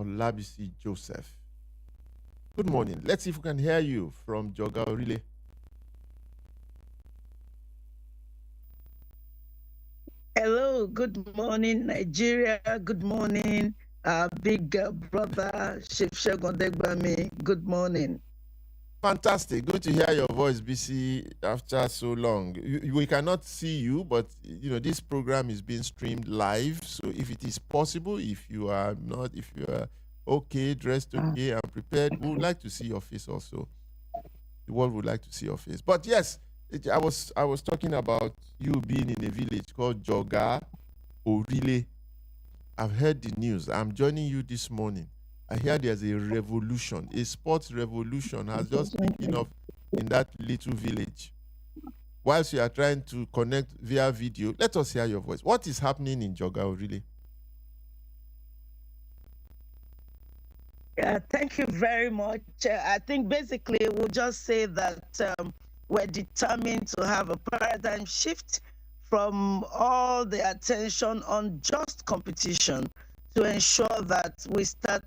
Olabisi Joseph. Good morning. Let's see if we can hear you from Joga Orile. Hello, good morning, Nigeria. Good morning, big brother, Chief Shegun Degbami. Good morning. Fantastic. Good to hear your voice, BC, after so long. We cannot see you, but this program is being streamed live. So if it is possible, if you are okay, dressed okay, and prepared, we would like to see your face also. The world would like to see your face. But yes, I was talking about you being in a village called Joga Orile. I've heard the news. I'm joining you this morning. I hear there's a revolution, a sports revolution has just taken off in that little village. Whilst you are trying to connect via video, let us hear your voice. What is happening in Joga Orile? Yeah, thank you very much. I think basically we'll just say that we're determined to have a paradigm shift from all the attention on just competition to ensure that we start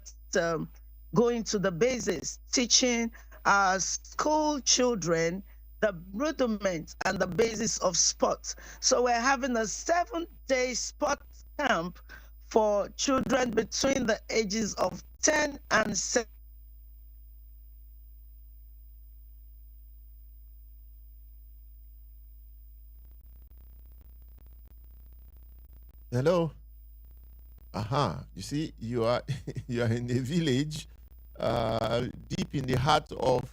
going to the basics, teaching our school children the rudiment and the basis of sport. So we're having a 7-day sport camp for children between the ages of 10 and 7. Hello. You see, you are you are in a village, deep in the heart of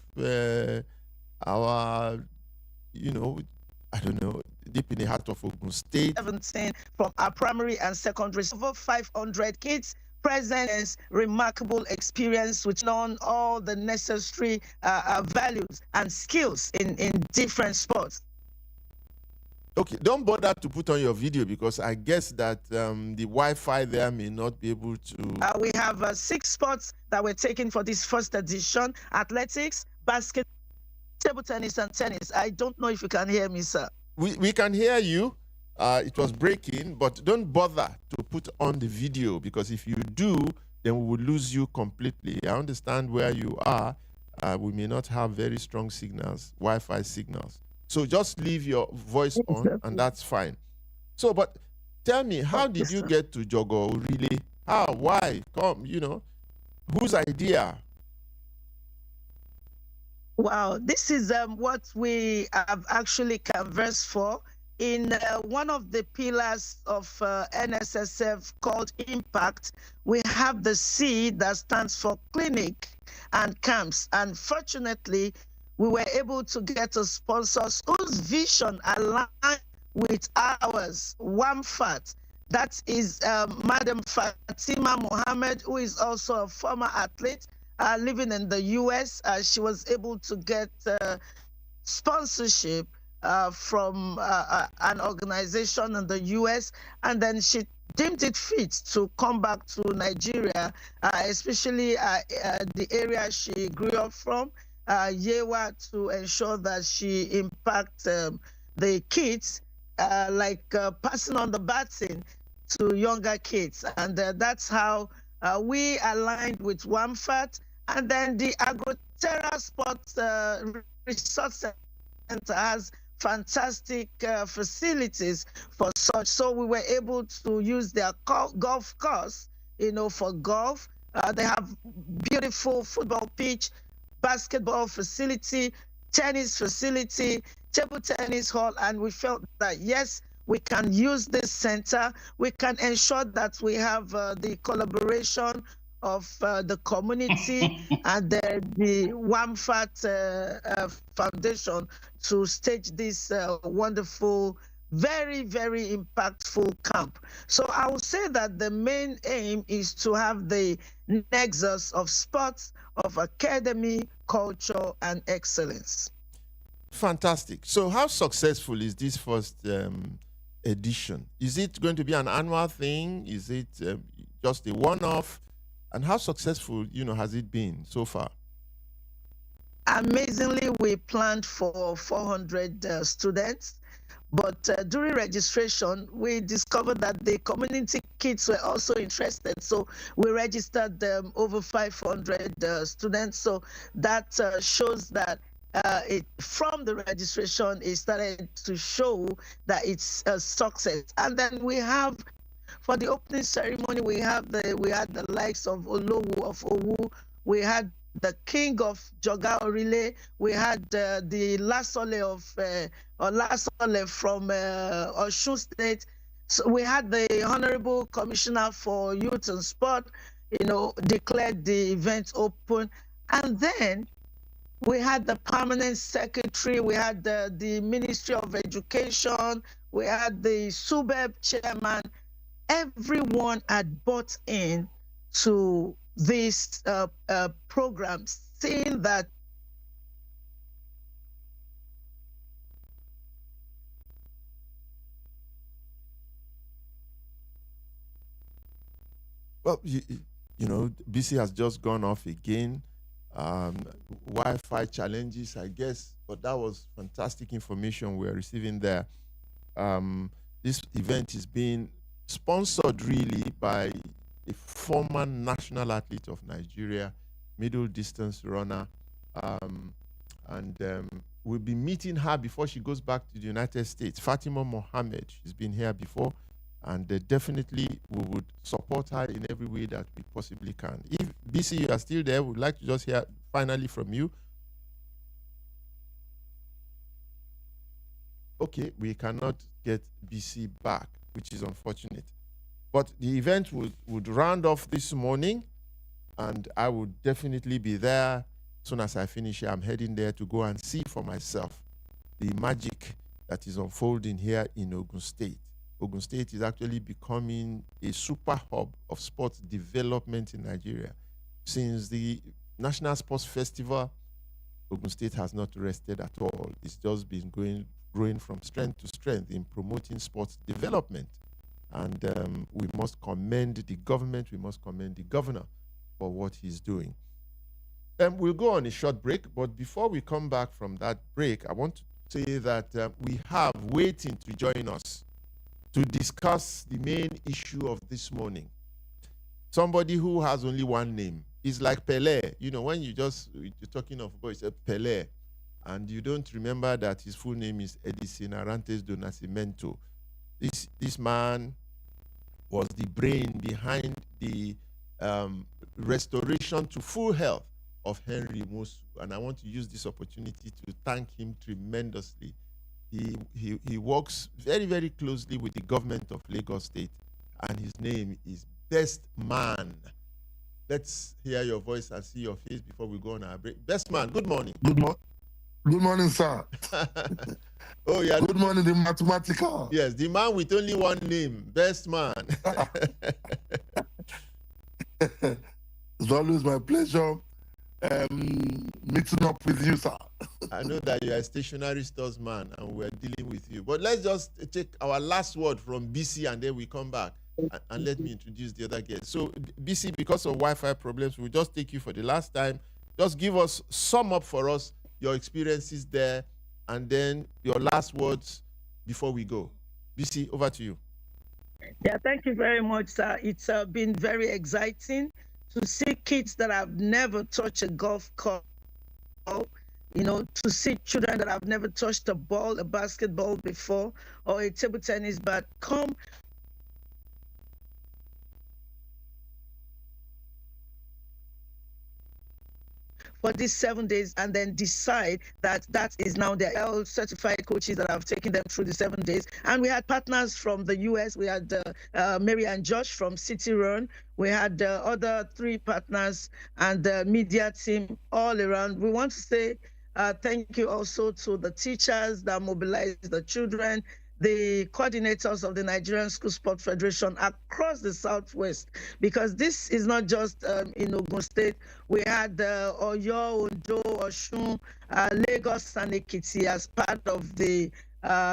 our, I don't know, deep in the heart of Ogun State. 17 from our primary and secondary, over 500 kids present, remarkable experience which learn all the necessary values and skills in different sports. Okay, don't bother to put on your video because I guess that the Wi-Fi there may not be able to. We have 6 sports that were taken for this first edition: athletics, basketball, table tennis, and tennis. I don't know if you can hear me, sir. We can hear you. It was breaking, but don't bother to put on the video because if you do, then we will lose you completely. I understand where you are. We may not have very strong signals, Wi-Fi signals. So just leave your voice on, and that's fine. So, but tell me, how did you get to Jogo really? How? Why? Come, whose idea? Wow, this is what we have actually canvassed for in one of the pillars of NSSF called Impact. We have the C that stands for clinic and camps. And fortunately, we were able to get a sponsor whose vision aligned with ours, WAMFAT. That is Madam Fatima Mohammed, who is also a former athlete living in the US. She was able to get sponsorship from an organization in the US, and then she deemed it fit to come back to Nigeria, especially the area she grew up from, Yewa, to ensure that she impact the kids, passing on the baton to younger kids. And that's how we aligned with WAMFAT. And then the AgroTerra Sports Resource Center has fantastic facilities for such. So we were able to use their golf course, for golf. They have beautiful football pitch, basketball facility, tennis facility, table tennis hall, and we felt that yes, we can use this center. We can ensure that we have the collaboration of the community and the WAMFAT Foundation to stage this wonderful, very, very impactful camp. So I will say that the main aim is to have the nexus of sports, of academy, culture, and excellence. Fantastic. So how successful is this first edition? Is it going to be an annual thing? Is it just a one-off? And how successful, has it been so far? Amazingly, we planned for 400 students. But during registration, we discovered that the community kids were also interested. So we registered over 500 students. So that shows that from the registration, it started to show that it's a success. And then we have, for the opening ceremony, we had the likes of Olowu of Owu, we had the king of Joga Orile, we had the Lasole of Lasole from Osun State. So we had the Honorable Commissioner for Youth and Sport, declared the event open. And then we had the permanent secretary, we had the Ministry of Education, we had the SUBEB chairman. Everyone had bought in to this program, seeing that well, BC has just gone off again. Wi-Fi challenges, I guess, but that was fantastic information we're receiving there. This event is being sponsored really by a former national athlete of Nigeria, middle distance runner, and we'll be meeting her before she goes back to the United States. Fatima Mohammed, she's been here before, and definitely we would support her in every way that we possibly can. If BC, you are still there, we'd like to just hear finally from you. Okay, we cannot get BC back, which is unfortunate. But the event would round off this morning, and I would definitely be there. As soon as I finish here, I'm heading there to go and see for myself the magic that is unfolding here in Ogun State. Ogun State is actually becoming a super hub of sports development in Nigeria. Since the National Sports Festival, Ogun State has not rested at all. It's just been growing from strength to strength in promoting sports development. And we must commend the government, we must commend the governor for what he's doing. We'll go on a short break, but before we come back from that break, I want to say that we have waiting to join us to discuss the main issue of this morning. Somebody who has only one name. Is like Pele. When you're talking of boys, Pele, and you don't remember that his full name is Edison Arantes do Nascimento. This man was the brain behind the restoration to full health of Henry Mosu, and I want to use this opportunity to thank him tremendously. He works very, very closely with the government of Lagos State, and his name is Best Man. Let's hear your voice and see your face before we go on our break. Best Man, good morning. Good morning, sir. Oh, yeah. Good morning, the mathematical. Yes, the man with only one name, Best Man. It's always my pleasure meeting up with you, sir. I know that you are a stationary stores man and we're dealing with you. But let's just take our last word from BC and then we come back. And let me introduce the other guest. So, BC, because of Wi-Fi problems, we'll just take you for the last time. Just give us, sum up for us your experiences there, and then your last words before we go. BC, over to you. Yeah, thank you very much, sir. It's been very exciting to see kids that have never touched a golf club, to see children that have never touched a ball, a basketball before, or a table tennis, but come for these 7 days and then decide that is now their all certified coaches that have taken them through the 7 days. And we had partners from the US. We had Mary and Josh from City Run. We had other 3 partners and the media team all around. We want to say thank you also to the teachers that mobilized the children, the coordinators of the Nigerian School Sport Federation across the Southwest, because this is not just in Ogun State. We had Oyo, Ondo, Osun, Lagos, and Ekiti as part of the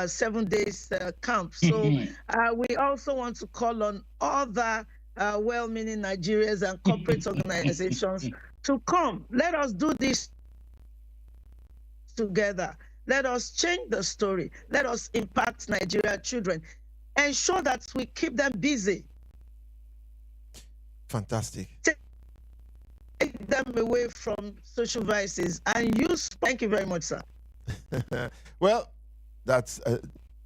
7 days camp. So we also want to call on other well-meaning Nigerians and corporate organizations to come. Let us do this together. Let us change the story. Let us impact Nigerian children. Ensure that we keep them busy. Fantastic. Take them away from social vices and use. Thank you very much, sir. Well, that's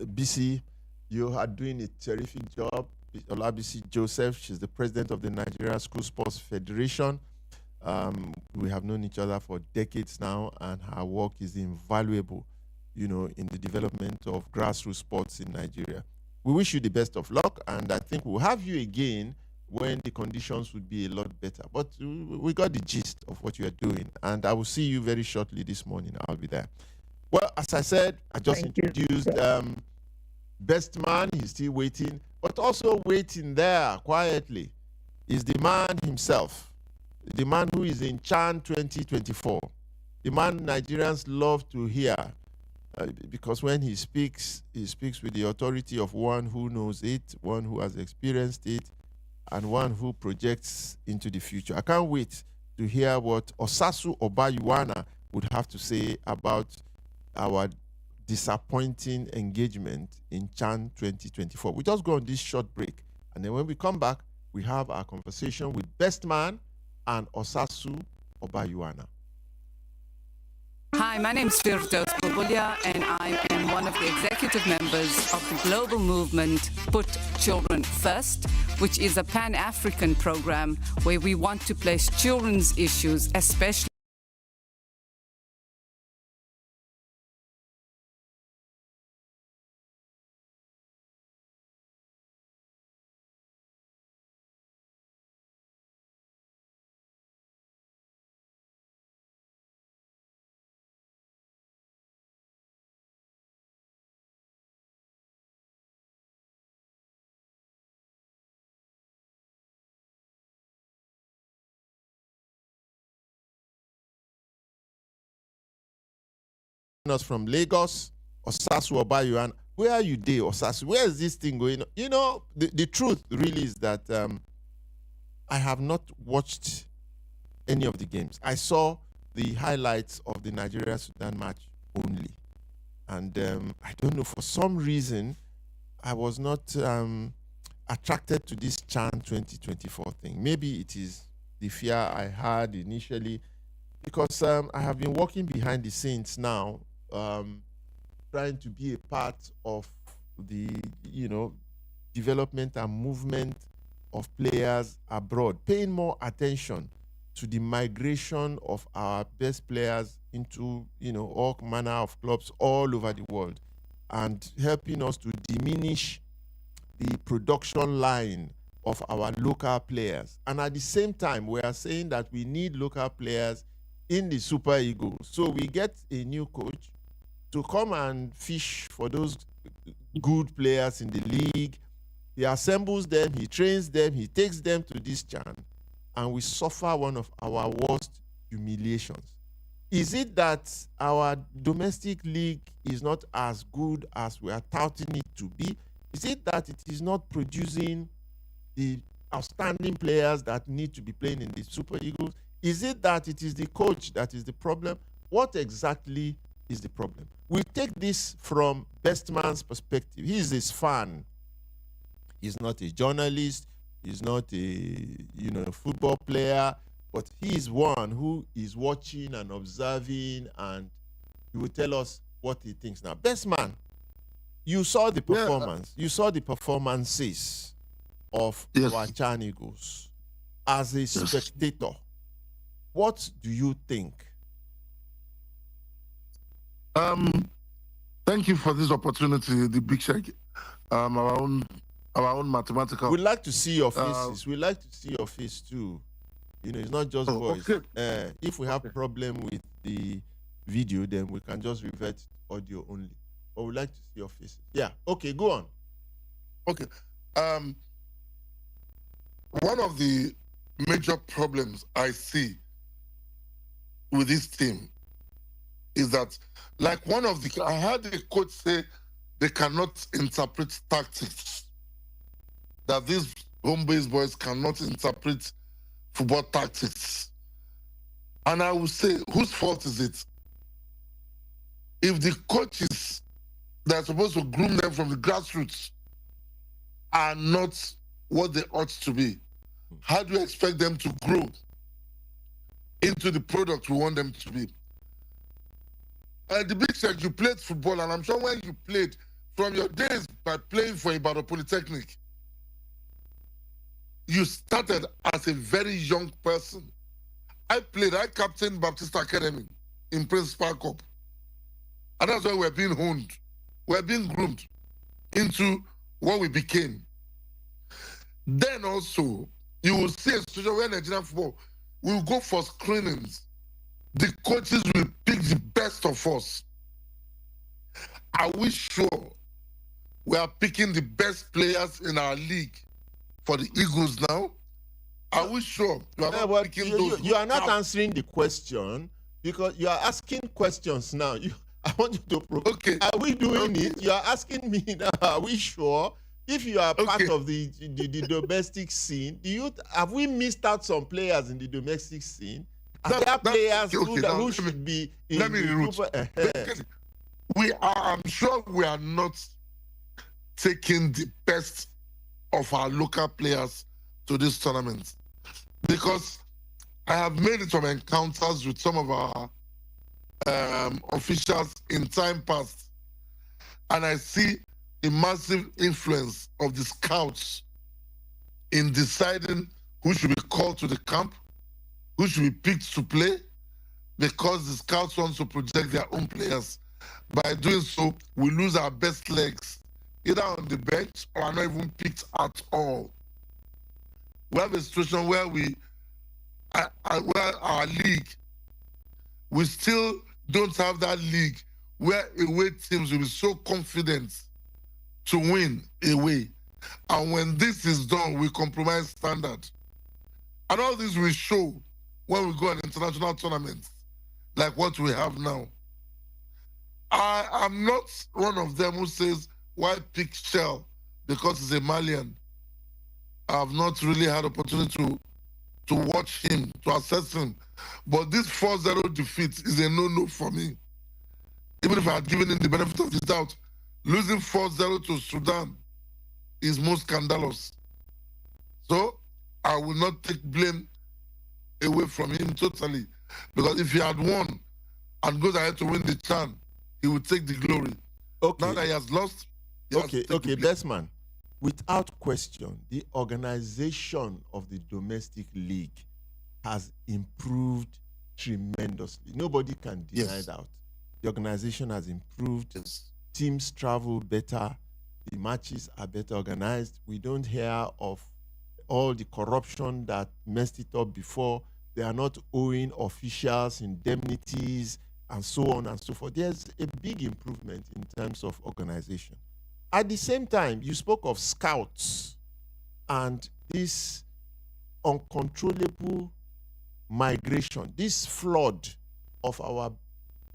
BC. You are doing a terrific job. Olabisi Joseph, she's the president of the Nigeria School Sports Federation. We have known each other for decades now, and her work is invaluable, you know, in the development of grassroots sports in Nigeria. We wish you the best of luck, and I think we'll have you again when the conditions would be a lot better. But we got the gist of what you are doing, and I will see you very shortly this morning. I'll be there. Well, as I said, I just introduced Best Man. He's still waiting, but also waiting there quietly is the man himself, the man who is in Chan 2024, the man Nigerians love to hear, because when he speaks with the authority of one who knows it, one who has experienced it, and one who projects into the future. I can't wait to hear what Osasu Obayuwana would have to say about our disappointing engagement in Chan 2024. We just go on this short break, and then when we come back, we have our conversation with Best Man and Osasu Obayuwana. Hi, my name is Firdaus Bobulia, and I am one of the executive members of the global movement Put Children First, which is a Pan-African program where we want to place children's issues, especially Us from Lagos, Osasu Obayuwana. Where are you there, Osasu? Where is this thing going on? You know, the truth really is that I have not watched any of the games. I saw the highlights of the Nigeria-Sudan match only. And I don't know, for some reason, I was not attracted to this Chan 2024 thing. Maybe it is the fear I had initially, because I have been working behind the scenes now, trying to be a part of the, you know, development and movement of players abroad, paying more attention to the migration of our best players into, you know, all manner of clubs all over the world, and helping us to diminish the production line of our local players. And at the same time, we are saying that we need local players in the Super Eagles. So we get a new coach to come and fish for those good players in the league. He assembles them, he trains them, he takes them to this Chan, and we suffer one of our worst humiliations. Is it that our domestic league is not as good as we are touting it to be? Is it that it is not producing the outstanding players that need to be playing in the Super Eagles? Is it that it is the coach that is the problem? What exactly is the problem? We take this from Best Man's perspective. He is his fan. He's not a journalist. He's not a, you know, football player, but he is one who is watching and observing, and he will tell us what he thinks. Now, Best Man, you saw the performance. You saw the performances of our Chan Eagles as a spectator. What do you think? Thank you for this opportunity, the Big Shake. Our own mathematical. We'd like to see your faces. We'd like to see your face too. You know, it's not just voice. Okay. If we have a problem with the video, then we can just revert audio only. But we'd like to see your faces. Yeah. Okay, go on. Okay. One of the major problems I see with this team is that, like I heard the coach say they cannot interpret tactics, that these home-based boys cannot interpret football tactics. And I would say, whose fault is it? if the coaches that are supposed to groom them from the grassroots are not what they ought to be, how do you expect them to grow into the product we want them to be? The big check, you played football, and I'm sure when you played, from your days by playing for Ibadan Polytechnic, you started as a very young person. I captained Baptist Academy in Principal Cup. And that's why we're being honed. We're being groomed into what we became. Then also, you will see a situation where Nigerian football will go for screenings. The coaches will pick the best of us. Are we sure we are picking the best players in our league for the Eagles now? Are we sure we are not picking those? You are not answering the question because you are asking questions now. I want you to okay. Are we doing it? You are asking me now. Are we sure? If you are part of the domestic scene, have we missed out some players in the domestic scene? Are there players who should be in the I'm sure we are not taking the best of our local players to this tournament, because I have made it some encounters with some of our officials in time past, and I see a massive influence of the scouts in deciding who should be called to the camp, who should be picked to play, because the scouts want to project their own players. By doing so, we lose our best legs, either on the bench or are not even picked at all. We have a situation where where our league, we still don't have that league where away teams will be so confident to win away. And when this is done, we compromise standard. And all this will show when we go on international tournaments, like what we have now. I am not one of them who says, why pick Chelle because he's a Malian. I've not really had opportunity to watch him, to assess him. But this 4-0 defeat is a no-no for me. Even if I had given him the benefit of the doubt, losing 4-0 to Sudan is most scandalous. So I will not take blame away from him totally. Because if he had won and goes ahead to win the CHAN, he would take the glory. Okay. Now that he has lost, best man. Without question, the organization of the domestic league has improved tremendously. Nobody can deny that. The organization has improved. Yes. Teams travel better. The matches are better organized. We don't hear of all the corruption that messed it up before. They are not owing officials indemnities and so on and so forth. There's a big improvement in terms of organization. At the same time, you spoke of scouts and this uncontrollable migration, this flood of our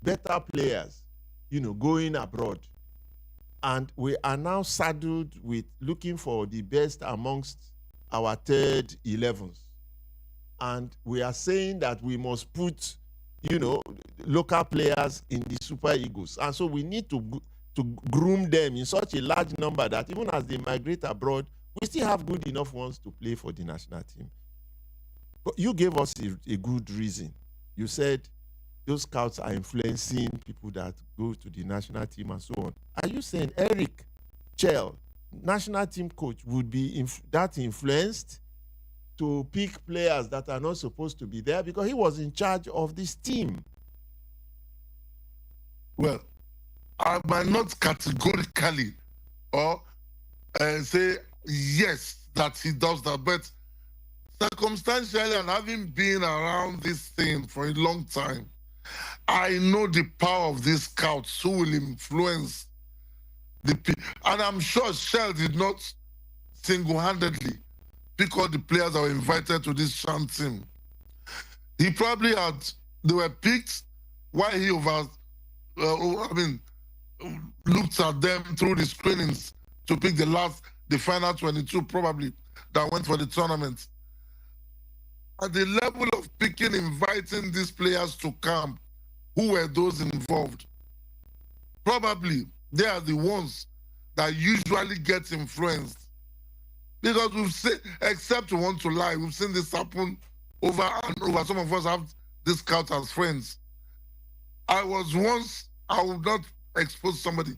better players, going abroad. And we are now saddled with looking for the best amongst our third 11s. And we are saying that we must put, local players in the Super Eagles. And so we need to groom them in such a large number that even as they migrate abroad, we still have good enough ones to play for the national team. But you gave us a good reason. You said those scouts are influencing people that go to the national team and so on. Are you saying Eric Chelle, national team coach, would be that influenced to pick players that are not supposed to be there because he was in charge of this team? Well, I might not categorically or say yes that he does that, but circumstantially and having been around this thing for a long time, I know the power of these scouts who will influence the people. And I'm sure Chelle did not single-handedly pick all the players that were invited to this CHAN team. They were picked while he looked at them through the screenings to pick the final 22 probably that went for the tournament. At the level of picking, inviting these players to camp, who were those involved? probably they are the ones that usually get influenced. Because we've seen, except we want to lie, we've seen this happen over and over. Some of us have this scout as friends. I was once, I will not expose somebody.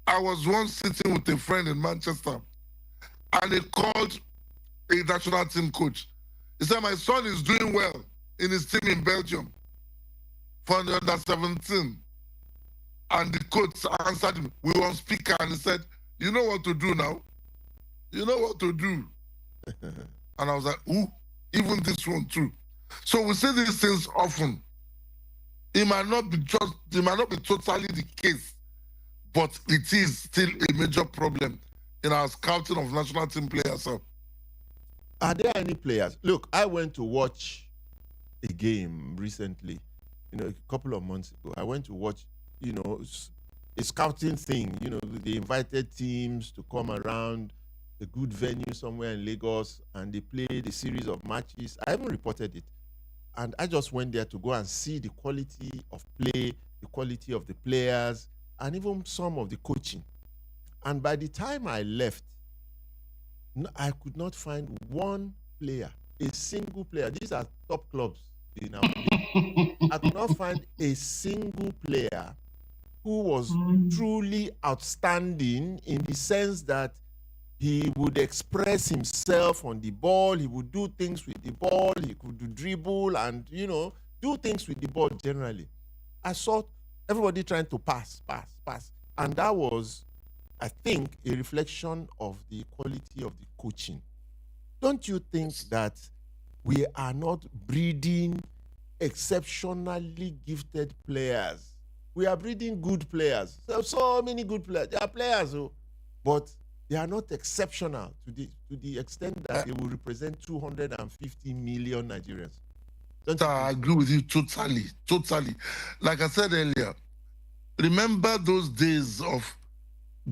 I was once sitting with a friend in Manchester, and he called a national team coach. He said, my son is doing well in his team in Belgium for the under 17. And the coach answered him. We were on speaker, and he said, you know what to do now? You know what to do. And I was like, ooh, even this one too. So we see these things often. It might not be totally the case, but it is still a major problem in our scouting of national team players. So. Are there any players? Look, I went to watch a game recently, a couple of months ago. I went to watch, a scouting thing. They invited teams to come around a good venue somewhere in Lagos, and they played a series of matches. I haven't reported it. And I just went there to go and see the quality of play, the quality of the players, and even some of the coaching. And by the time I left, I could not find one player, a single player. These are top clubs in our league. I could not find a single player who was truly outstanding in the sense that he would express himself on the ball. He would do things with the ball. He could do dribble and, do things with the ball generally. I saw everybody trying to pass. And that was, I think, a reflection of the quality of the coaching. Don't you think that we are not breeding exceptionally gifted players? We are breeding good players. So many good players. There are players, but they are not exceptional to the extent that they will represent 250 million Nigerians. I agree with you totally. Like I said earlier, remember those days of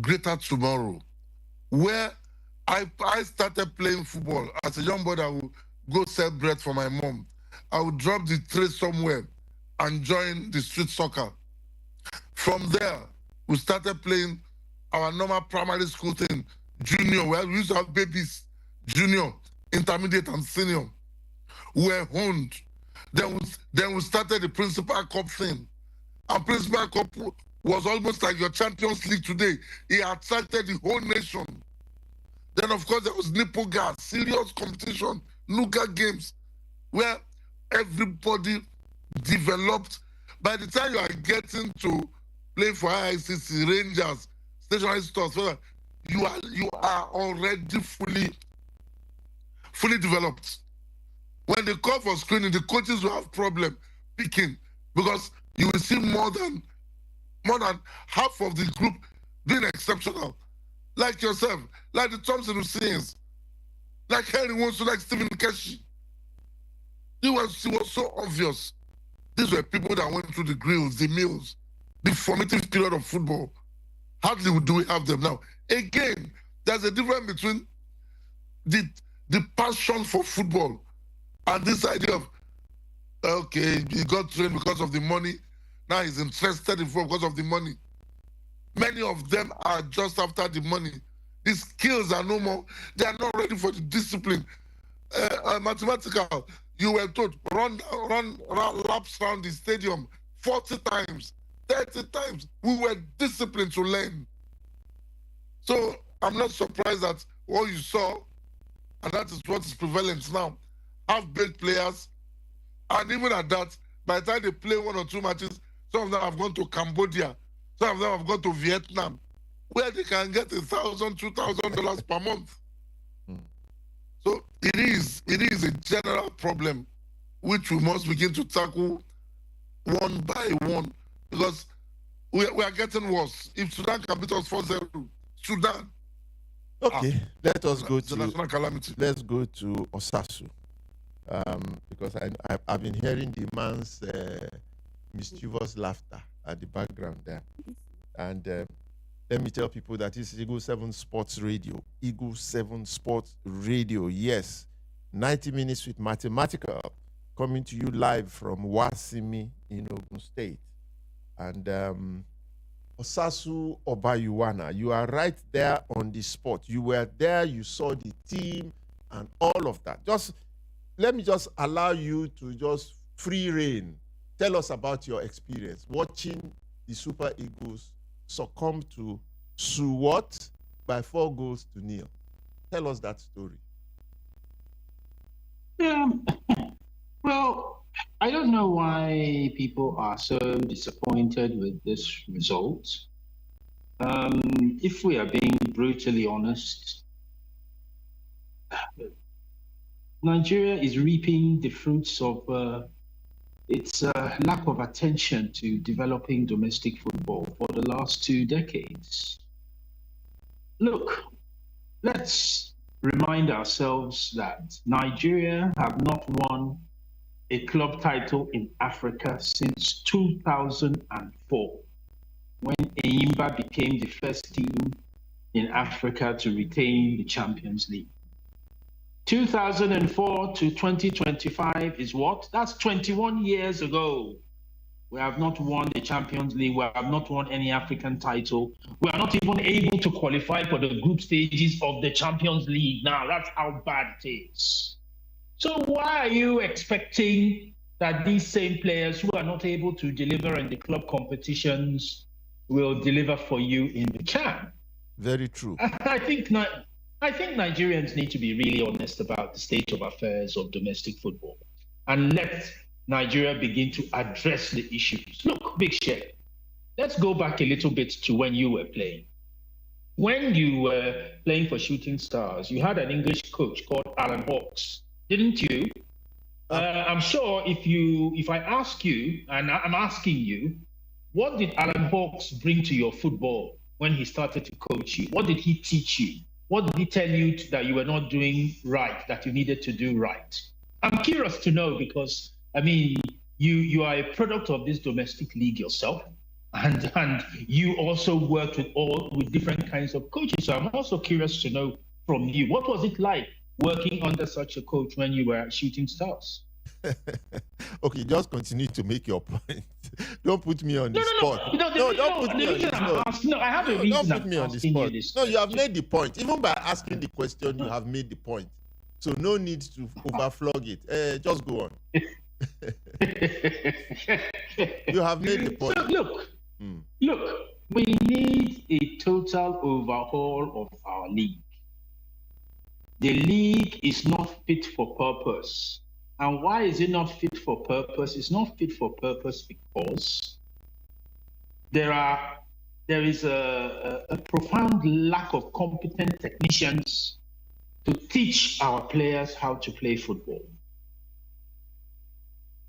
Greater Tomorrow, where I started playing football as a young boy. I would go sell bread for my mom. I would drop the tray somewhere and join the street soccer. From there, we started playing our normal primary school thing, junior, where we used to have babies, junior, intermediate, and senior. We were honed. Then we started the Principal Cup thing. And Principal Cup was almost like your Champions League today. It attracted the whole nation. Then, of course, there was Nippo Gas, serious competition, Nuka games, where everybody developed. By the time you are getting to play for IICC, Rangers, stationary stores, you are already fully developed. When they call for screening, the coaches will have problem picking because you will see more than half of the group being exceptional. Like yourself, like the Thompson Husseins, like Henry Wonsu, like Stephen Keshi. It was so obvious. These were people that went through the grills, the mills, the formative period of football. Hardly do we have them now. Again, there's a difference between the passion for football and this idea of, okay, he got trained because of the money. Now he's interested in football because of the money. Many of them are just after the money. The skills are no more. They are not ready for the discipline. Mathematical, you were told, run laps around the stadium 40 times, 30 times. We were disciplined to learn. So I'm not surprised that what you saw, and that is what is prevalent now, half-baked players, and even at that, by the time they play one or two matches, some of them have gone to Cambodia, some of them have gone to Vietnam, where they can get $1,000, $2,000 per month. So it is a general problem which we must begin to tackle one by one, because we are getting worse. If Sudan can beat us 4-0, Sudan. Okay, let us go to national calamity. Let's go to Osasu, because I've been hearing the man's mischievous laughter at the background there, and let me tell people that this is Eagle 7 Sports Radio. Eagle 7 Sports Radio, yes, 90 minutes with mathematical, coming to you live from Wasimi in Ogun State, and Osasu Obayuwana. You are right there on the spot. You were there, you saw the team and all of that. Just let me just allow you to just free reign. Tell us about your experience watching the Super Eagles succumb to Suwat by 4-0. Tell us that story. Well, I don't know why people are so disappointed with this result. If we are being brutally honest, Nigeria is reaping the fruits of its lack of attention to developing domestic football for the last 2 decades. Look, let's remind ourselves that Nigeria have not won a club title in Africa since 2004, when Enyimba became the first team in Africa to retain the Champions League. 2004 to 2025 is what? That's 21 years ago. We have not won the Champions League. We have not won any African title. We are not even able to qualify for the group stages of the Champions League. Now, that's how bad it is. So why are you expecting that these same players who are not able to deliver in the club competitions will deliver for you in the CHAN? Very true. I think Nigerians need to be really honest about the state of affairs of domestic football and let Nigeria begin to address the issues. Look, Big Chelle, let's go back a little bit to when you were playing. When you were playing for Shooting Stars, you had an English coach called Alan Hawkes, didn't you? I'm sure if I ask you, and I'm asking you, what did Alan Hawkes bring to your football when he started to coach you? What did he teach you? What did he tell you that you were not doing right, that you needed to do right? I'm curious to know because, I mean, you are a product of this domestic league yourself, and you also worked with different kinds of coaches. So I'm also curious to know from you, what was it like working under such a coach when you were at Shooting Stars? Okay, just continue to make your point. Don't put me on the spot. Don't put me on the spot. No, I have a reason. Don't put me on the spot. No, you have made the point. Even by asking the question, you have made the point. So no need to overflog it. Just go on. You have made the point. So look, we need a total overhaul of our league. The league is not fit for purpose. And why is it not fit for purpose? It's not fit for purpose because there is a profound lack of competent technicians to teach our players how to play football.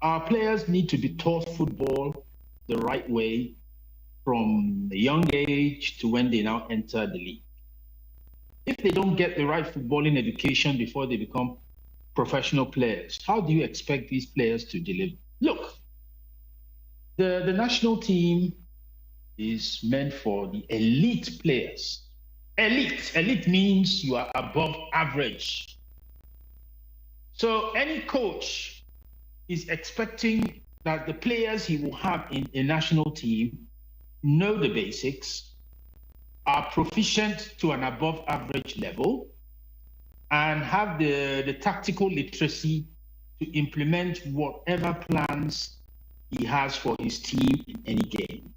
Our players need to be taught football the right way from a young age to when they now enter the league. If they don't get the right footballing education before they become professional players, how do you expect these players to deliver? Look, the national team is meant for the elite players. Elite means you are above average. So any coach is expecting that the players he will have in a national team know the basics, are proficient to an above average level, and have the tactical literacy to implement whatever plans he has for his team in any game.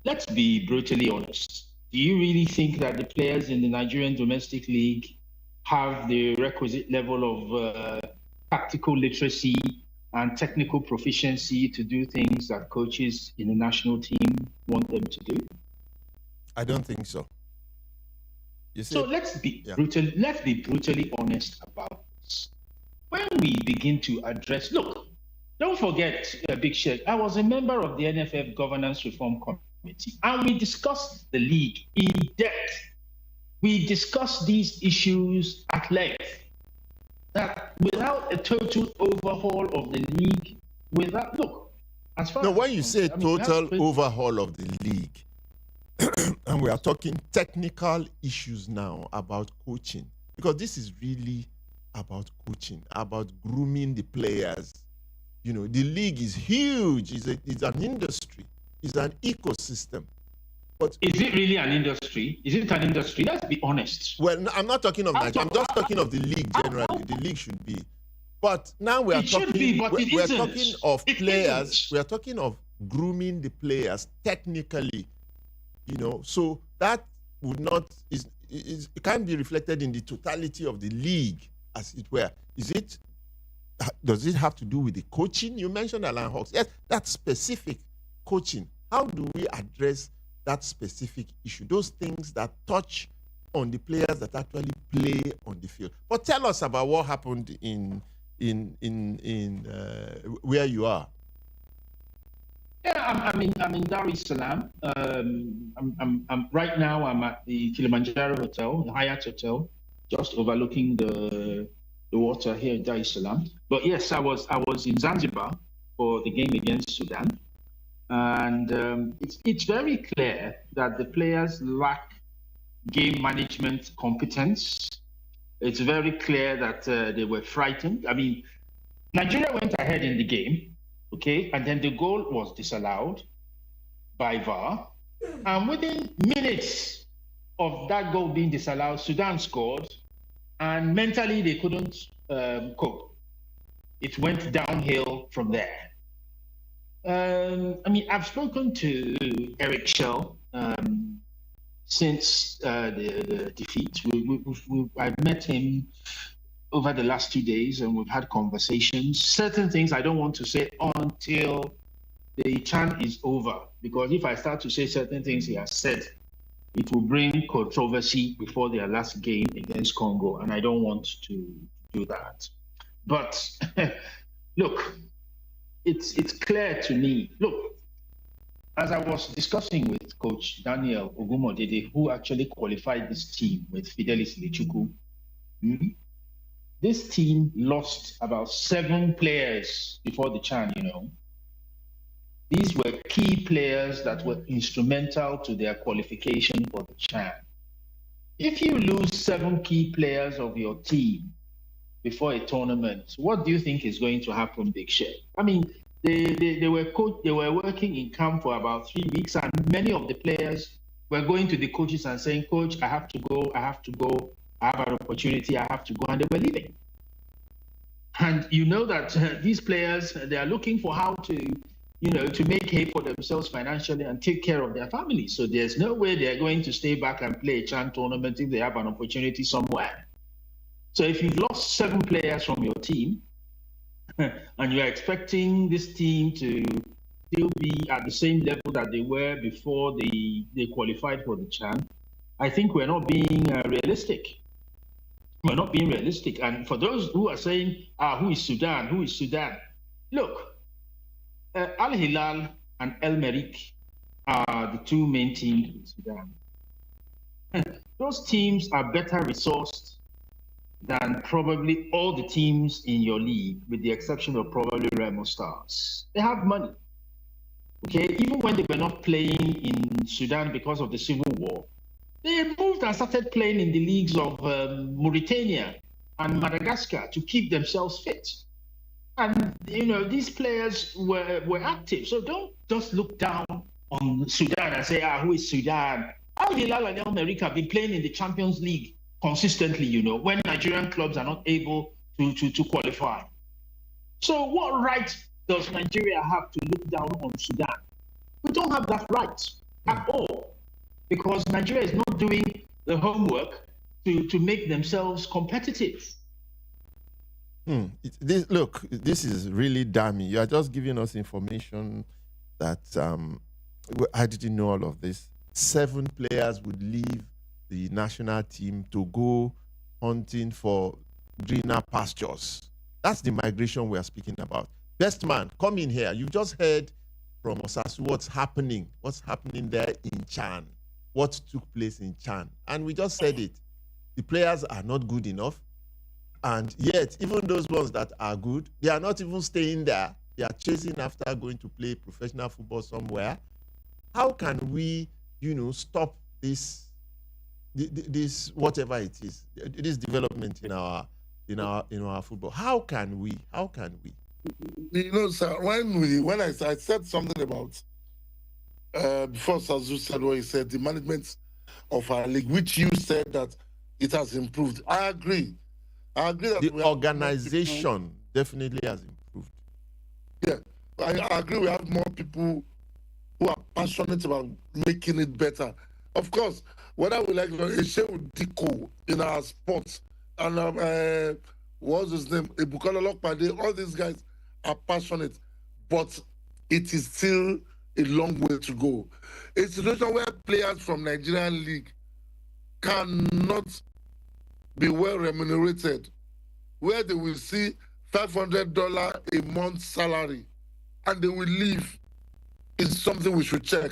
Let's be brutally honest. Do you really think that the players in the Nigerian domestic league have the requisite level of tactical literacy and technical proficiency to do things that coaches in the national team want them to do? I don't think so. So let's be brutally honest about this. When we begin to address, look, don't forget, Big Chelle, I was a member of the NFF Governance Reform Committee, and we discussed the league in depth. We discussed these issues at length. That without a total overhaul of the league, when you say total overhaul of the league, and we are talking technical issues now about coaching, because this is really about coaching, about grooming the players. You know, the league is huge. It's an industry. is an ecosystem. But is it really an industry? Is it an industry? Let's be honest. Well, no, I'm not talking of Nigeria. I'm just talking of the league generally. The league should be. But now we are talking. We are talking of players. We are talking of grooming the players technically. You know, so that would not it can't be reflected in the totality of the league, as it were. Does it have to do with the coaching? You mentioned Alan Hawks. Yes, that's specific coaching. How do we address that specific issue? Those things that touch on the players that actually play on the field. But tell us about what happened in where you are. Yeah, I'm in Dar es Salaam. I'm right now. I'm at the Kilimanjaro Hotel, the Hyatt Hotel, just overlooking the water here in Dar es Salaam. But yes, I was in Zanzibar for the game against Sudan, and it's very clear that the players lack game management competence. It's very clear that they were frightened. I mean, Nigeria went ahead in the game, okay, and then the goal was disallowed by VAR. And within minutes of that goal being disallowed, Sudan scored, and mentally they couldn't cope. It went downhill from there. I mean, I've spoken to Eric Chelle since the defeat. I've met him over the last 2 days, and we've had conversations. Certain things I don't want to say until the CHAN is over, because if I start to say certain things he has said, it will bring controversy before their last game against Congo, and I don't want to do that. But look, it's clear to me. Look, as I was discussing with Coach Daniel Ogumodede, who actually qualified this team with Fidelis Lichuku, this team lost about 7 players before the CHAN, you know. These were key players that were instrumental to their qualification for the CHAN. If you lose 7 key players of your team before a tournament, what do you think is going to happen, Big Chelle? I mean, they were working in camp for about 3 weeks, and many of the players were going to the coaches and saying, "Coach, I have to go, I have an opportunity, I have to go," and they were leaving. And you know that these players, they are looking for how to, to make hay for themselves financially and take care of their families. So there's no way they're going to stay back and play a CHAN tournament if they have an opportunity somewhere. So if you've lost 7 players from your team, and you're expecting this team to still be at the same level that they were before they qualified for the CHAN, I think we're not being realistic. We're not being realistic. And for those who are saying, who is Sudan? Who is Sudan? Look, Al Hilal and El Merreikh are the 2 main teams in Sudan. Those teams are better resourced than probably all the teams in your league, with the exception of probably Remo Stars. They have money. Okay, even when they were not playing in Sudan because of the civil war, they moved and started playing in the leagues of Mauritania and Madagascar to keep themselves fit. And these players were active. So don't just look down on Sudan and say, who is Sudan? Al Hilal and El Merreikh have been playing in the Champions League consistently, when Nigerian clubs are not able to qualify. So what right does Nigeria have to look down on Sudan? We don't have that right at all, because Nigeria is not doing the homework to make themselves competitive. This is really damning. You are just giving us information that I didn't know all of this. 7 players would leave the national team to go hunting for greener pastures. That's the migration we are speaking about. Best man, come in here. You've just heard from Osasu what's happening there in CHAN, what took place in CHAN. And we just said it. The players are not good enough. And yet, even those ones that are good, they are not even staying there. They are chasing after going to play professional football somewhere. How can we, stop this whatever it is, this development in our football? How can we? Sir, when I said something about before Sazu said what he said, the management of our league, which you said that it has improved. I agree. I agree that The organization definitely has improved. Yeah, I agree. We have more people who are passionate about making it better. Of course, whether we like Eshewu Diko in our sports and what's his name, Ebukola Lokpade, all these guys are passionate, but it is still a long way to go. A situation where players from Nigerian league cannot be well remunerated, where they will see $500 a month salary and they will leave, is something we should check.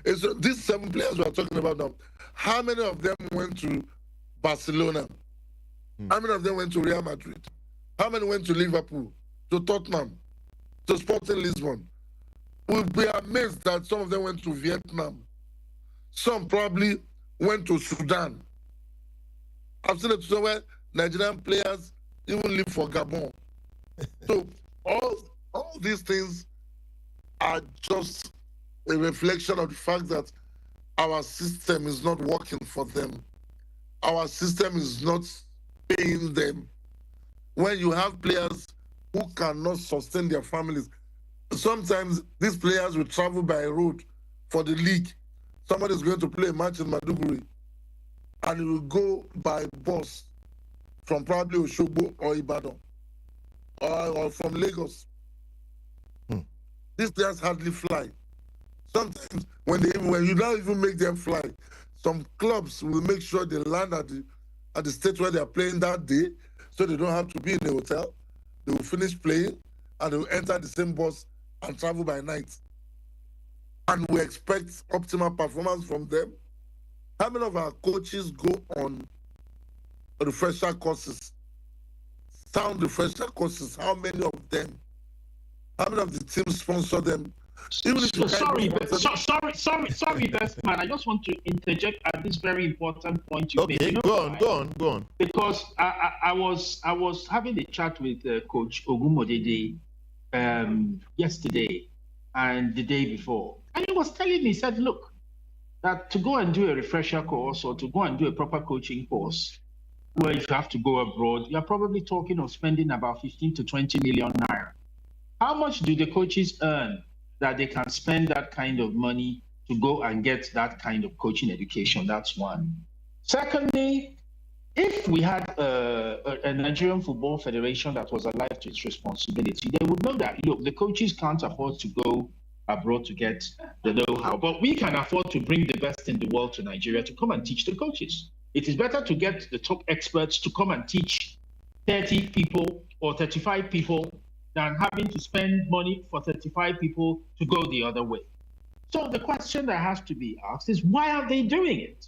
These 7 players we are talking about now, how many of them went to Barcelona? How many of them went to Real Madrid? How many went to Liverpool, to Tottenham, to Sporting Lisbon? We'll be amazed that some of them went to Vietnam. Some probably went to Sudan. I've seen it somewhere Nigerian players even live for Gabon. So all these things are just a reflection of the fact that our system is not working for them. Our system is not paying them. When you have players who cannot sustain their families, sometimes these players will travel by road for the league. Somebody is going to play a match in Maiduguri, and he will go by bus from probably Osogbo or Ibadan or from Lagos. These players hardly fly. Sometimes when you don't even make them fly, some clubs will make sure they land at the state where they are playing that day, so they don't have to be in a hotel. They will finish playing and they will enter the same bus and travel by night. And we expect optimal performance from them. How many of our coaches go on refresher courses? Sound refresher courses, how many of them? How many of the teams sponsor them? Sorry, best man. I just want to interject at this very important point you made. Okay, go on. Because I was having a chat with Coach Ogumodede yesterday and the day before, and he was telling me, he said, look, that to go and do a refresher course or to go and do a proper coaching course, where if you have to go abroad, you're probably talking of spending about 15 to 20 million naira. How much do the coaches earn that they can spend that kind of money to go and get that kind of coaching education? That's one. Secondly, if we had a Nigerian Football Federation that was alive to its responsibility, they would know that, look, the coaches can't afford to go abroad to get the know-how, but we can afford to bring the best in the world to Nigeria to come and teach the coaches. It is better to get the top experts to come and teach 30 people or 35 people than having to spend money for 35 people to go the other way. So the question that has to be asked is, why are they doing it?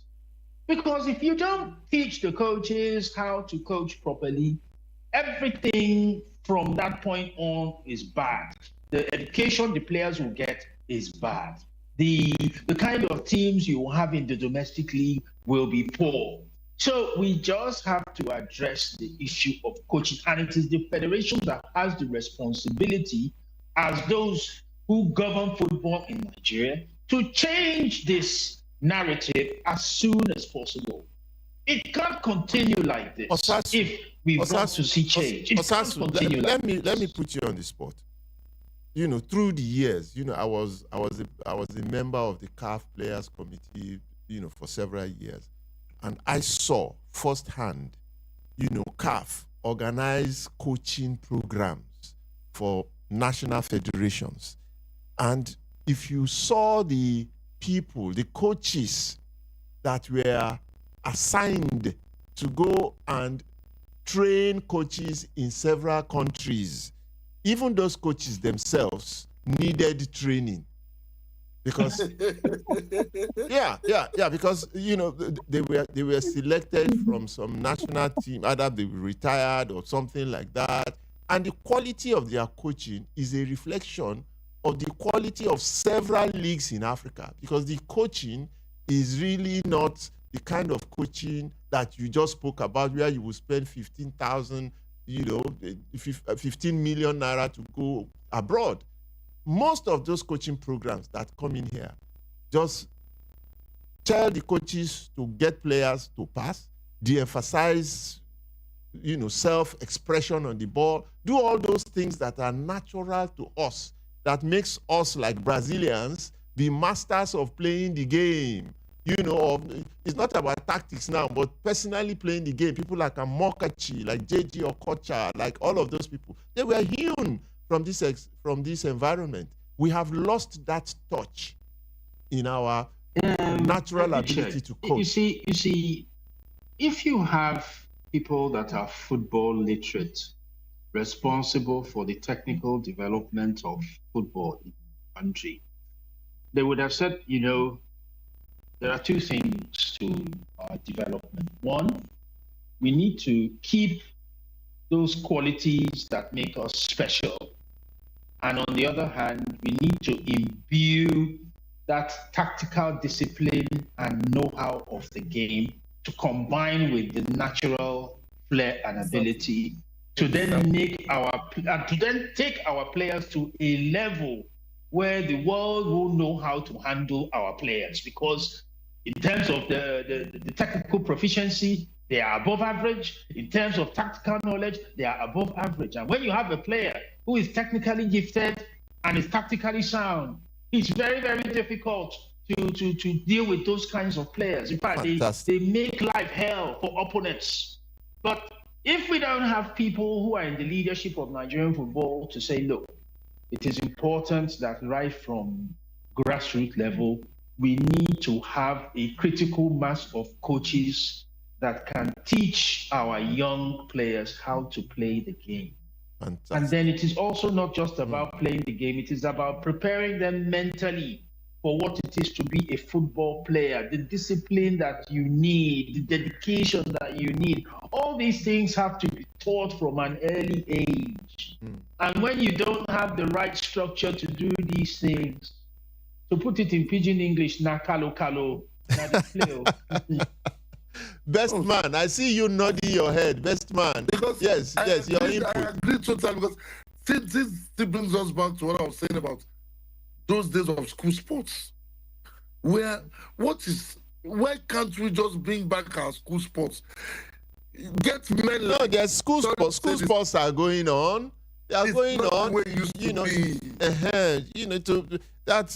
Because if you don't teach the coaches how to coach properly, everything from that point on is bad. The education the players will get is bad. The kind of teams you will have in the domestic league will be poor. So we just have to address the issue of coaching, and it is the federation that has the responsibility as those who govern football in Nigeria to change this narrative as soon as possible. It can't continue like this if we want to see change. Let me put you on the spot. You know, through the years, you know, I was a member of the CAF Players Committee, you know, for several years. And I saw firsthand, you know, CAF organize coaching programs for national federations. And if you saw the people, the coaches that were assigned to go and train coaches in several countries, even those coaches themselves needed training. Because because you know they were selected from some national team, either they were retired or something like that, and the quality of their coaching is a reflection of the quality of several leagues in Africa, because the coaching is really not the kind of coaching that you just spoke about, where you will spend 15,000, 15 million naira to go abroad. Most of those coaching programs that come in here just tell the coaches to get players to pass, de-emphasize, self-expression on the ball, do all those things that are natural to us, that makes us, like Brazilians, be masters of playing the game. It's not about tactics now, but personally playing the game. People like Amokachi, like JG Okocha, like all of those people, they were hewn from this environment. We have lost that touch in our natural ability to coach. You see, if you have people that are football literate, responsible for the technical development of football in the country, they would have said, there are two things to development. One, we need to keep those qualities that make us special. And on the other hand, we need to imbue that tactical discipline and know-how of the game to combine with the natural flair and ability to then take our players to a level where the world will know how to handle our players. Because in terms of the technical proficiency, they are above average. In terms of tactical knowledge, they are above average. And when you have a player who is technically gifted and is tactically sound, it's very, very difficult to deal with those kinds of players. In fact, they make life hell for opponents. But if we don't have people who are in the leadership of Nigerian football to say, look, it is important that right from grassroots level, we need to have a critical mass of coaches that can teach our young players how to play the game. Fantastic. And then it is also not just about playing the game, it is about preparing them mentally for what it is to be a football player, the discipline that you need, the dedication that you need. All these things have to be taught from an early age. And when you don't have the right structure to do these things, to put it in pidgin English, na kalo, na the play. Best man, I see you nodding your head. Best man. Because yes, your input. I agree totally, because this brings us back to what I was saying about those days of school sports. Why can't we just bring back our school sports? Get men. No, there's school sports. School sports are going on. They are going on. We're just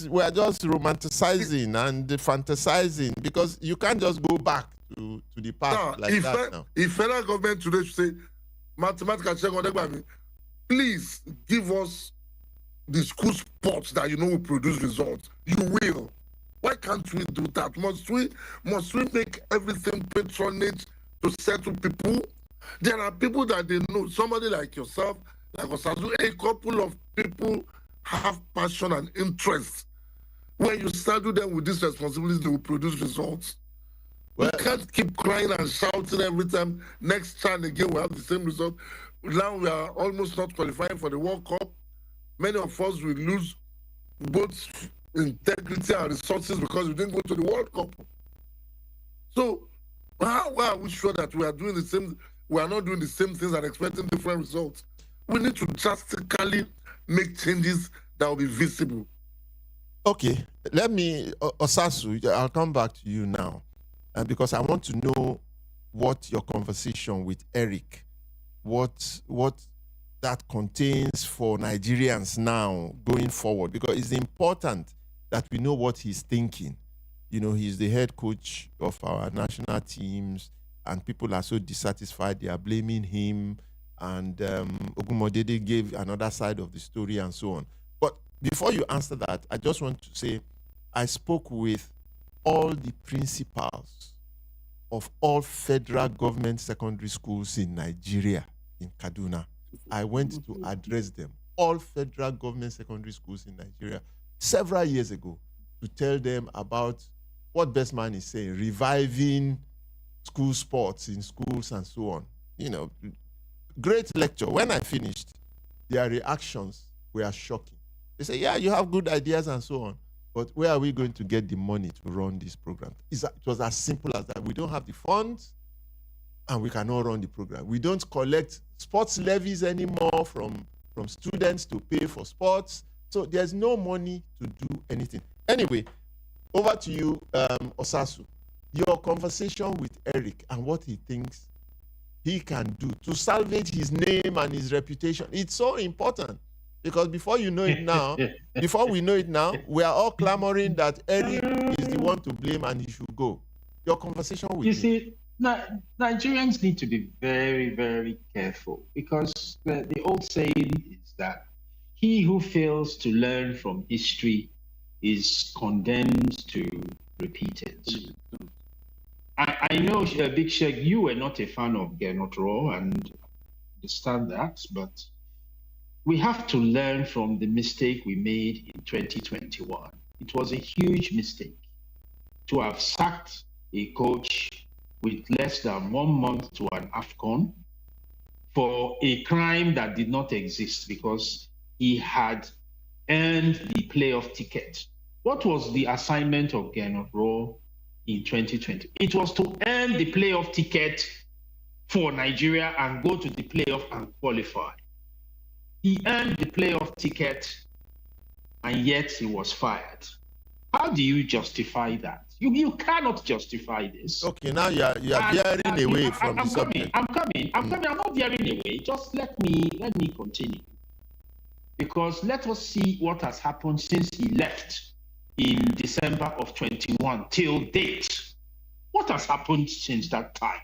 we're just romanticizing and fantasizing, because you can't just go back to the past like that now. If federal government today should say, mathematical, please give us the school sports that will produce results. You will. Why can't we do that? Must we make everything patronage to settle people? There are people that they know. Somebody like yourself, like Osazu, a couple of people have passion and interest. When you saddle them with these responsibilities, they will produce results. We can't keep crying and shouting every time. Next time again, we have the same result. Now we are almost not qualifying for the World Cup. Many of us will lose both integrity and resources because we didn't go to the World Cup. So how are we sure that we are doing the same? We are not doing the same things and expecting different results. We need to drastically make changes that will be visible. Okay, let me, Osasu, I'll come back to you now, because I want to know what your conversation with Eric, what that contains for Nigerians now going forward, because it's important that we know what he's thinking. He's the head coach of our national teams, and people are so dissatisfied, they are blaming him, and Ogumodede gave another side of the story and so on. But before you answer that, I just want to say, I spoke with all the principals of all federal government secondary schools in Nigeria, in Kaduna. I went to address them, all federal government secondary schools in Nigeria, several years ago, to tell them about what Best Man is saying, reviving school sports in schools and so on. Great lecture. When I finished, their reactions were shocking. They say, yeah, you have good ideas and so on, but where are we going to get the money to run this program? It was as simple as that. We don't have the funds, and we cannot run the program. We don't collect sports levies anymore from students to pay for sports. So there's no money to do anything. Anyway, Over to you, Osasu. Your conversation with Eric and what he thinks he can do to salvage his name and his reputation. It's so important because before you know it now, before we know it now, we are all clamoring that Eric is the one to blame and he should go. Your conversation with You him. see, Nigerians need to be very, very careful because the old saying is that he who fails to learn from history is condemned to repeat it. I know, Big Shek, you were not a fan of Gernot Rohr, and understand that, but we have to learn from the mistake we made in 2021. It was a huge mistake to have sacked a coach with less than 1 month to an AFCON for a crime that did not exist because he had earned the playoff ticket. What was the assignment of Gernot Rohr in 2020? It was to earn the playoff ticket for Nigeria and go to the playoff and qualify. He earned the playoff ticket and yet he was fired. How do you justify that? You cannot justify this. Okay, now you are veering away from the subject. I'm coming. I'm not veering away. Just let me continue. Because let us see what has happened since he left in December of 21 till date. What has happened since that time?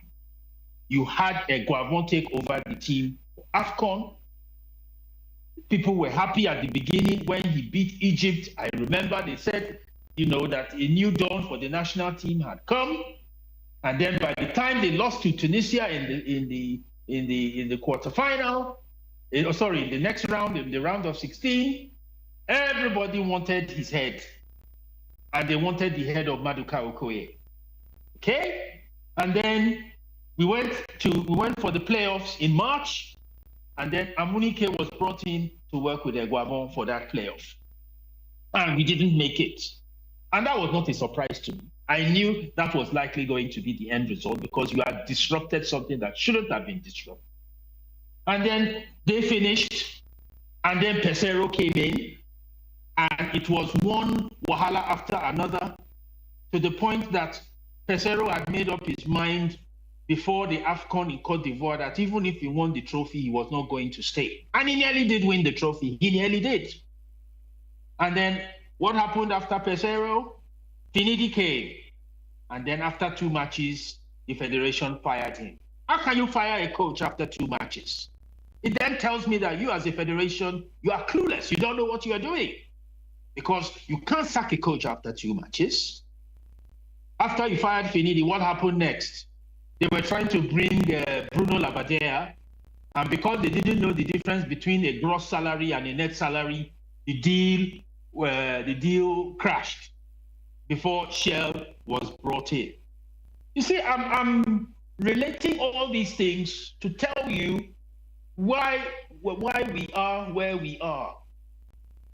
You had a Guavon take over the team AFCON. People were happy at the beginning when he beat Egypt. I remember they said, that a new dawn for the national team had come. And then by the time they lost to Tunisia in the quarterfinal, in the next round, in the round of 16, everybody wanted his head. And they wanted the head of Maduka Okoye. Okay? And then we went for the playoffs in March, and then Amunike was brought in to work with Eguavon for that playoff. And we didn't make it. And that was not a surprise to me. I knew that was likely going to be the end result because you had disrupted something that shouldn't have been disrupted. And then they finished, and then Pesero came in, and it was one wahala after another to the point that Pesero had made up his mind before the AFCON in Cote d'Ivoire that even if he won the trophy, he was not going to stay. And he nearly did win the trophy. He nearly did. And then what happened after Pesero? Finidi came. And then after 2 matches, the federation fired him. How can you fire a coach after 2 matches? It then tells me that you as a federation, you are clueless. You don't know what you are doing. Because you can't sack a coach after 2 matches. After you fired Finidi, what happened next? They were trying to bring Bruno Labbadia, and because they didn't know the difference between a gross salary and a net salary, the deal crashed before Chelle was brought in. You see, I'm relating all these things to tell you why we are where we are.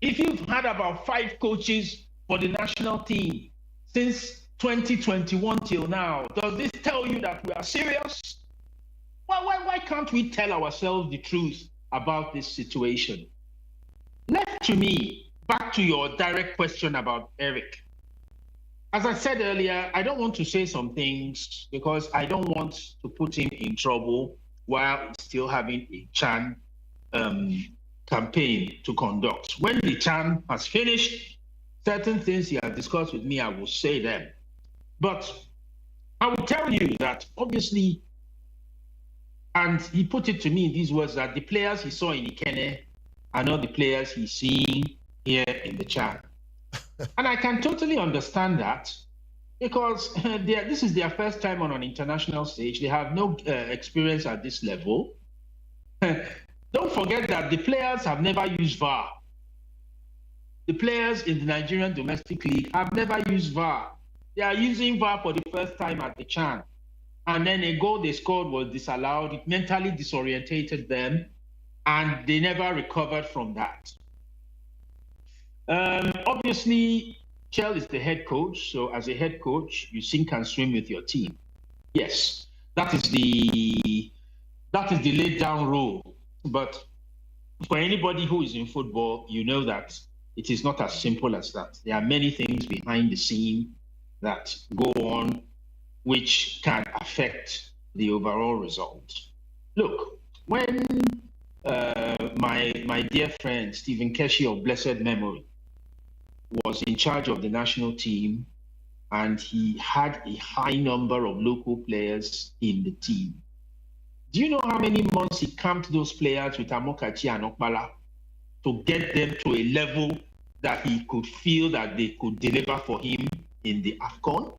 If you've had about 5 coaches for the national team since 2021 till now, does this tell you that we are serious? Why can't we tell ourselves the truth about this situation? Left to me, back to your direct question about Eric. As I said earlier, I don't want to say some things because I don't want to put him in trouble while still having a CHAN campaign to conduct. When the CHAN has finished, certain things he has discussed with me, I will say them. But I will tell you that obviously, and he put it to me in these words, that the players he saw in Ikene are not the players he's seeing here in the CHAN. And I can totally understand that because this is their first time on an international stage. They have no experience at this level. Don't forget that the players have never used VAR. The players in the Nigerian domestic league have never used VAR. They are using VAR for the first time at the CHAN. And then a goal they scored was disallowed. It mentally disorientated them, and they never recovered from that. Obviously, Chelle is the head coach. So as a head coach, you sink and swim with your team. Yes, that is the laid down rule. But for anybody who is in football, you know that it is not as simple as that. There are many things behind the scene that go on which can affect the overall result. Look, when my dear friend Stephen Keshi of blessed memory was in charge of the national team, and he had a high number of local players in the team. Do you know how many months he camped those players with Amokachi and Okpala to get them to a level that he could feel that they could deliver for him in the AFCON?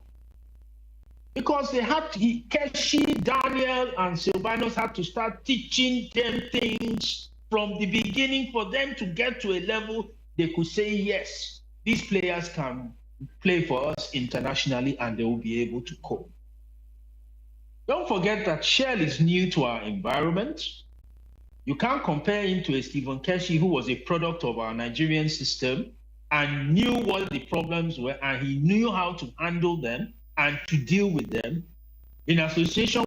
Because they had to, Keshi, Daniel, and Silvanus had to start teaching them things from the beginning for them to get to a level they could say, yes, these players can play for us internationally and they will be able to cope. Don't forget that Chelle is new to our environment. You can't compare him to a Stephen Keshi who was a product of our Nigerian system and knew what the problems were, and he knew how to handle them and to deal with them in association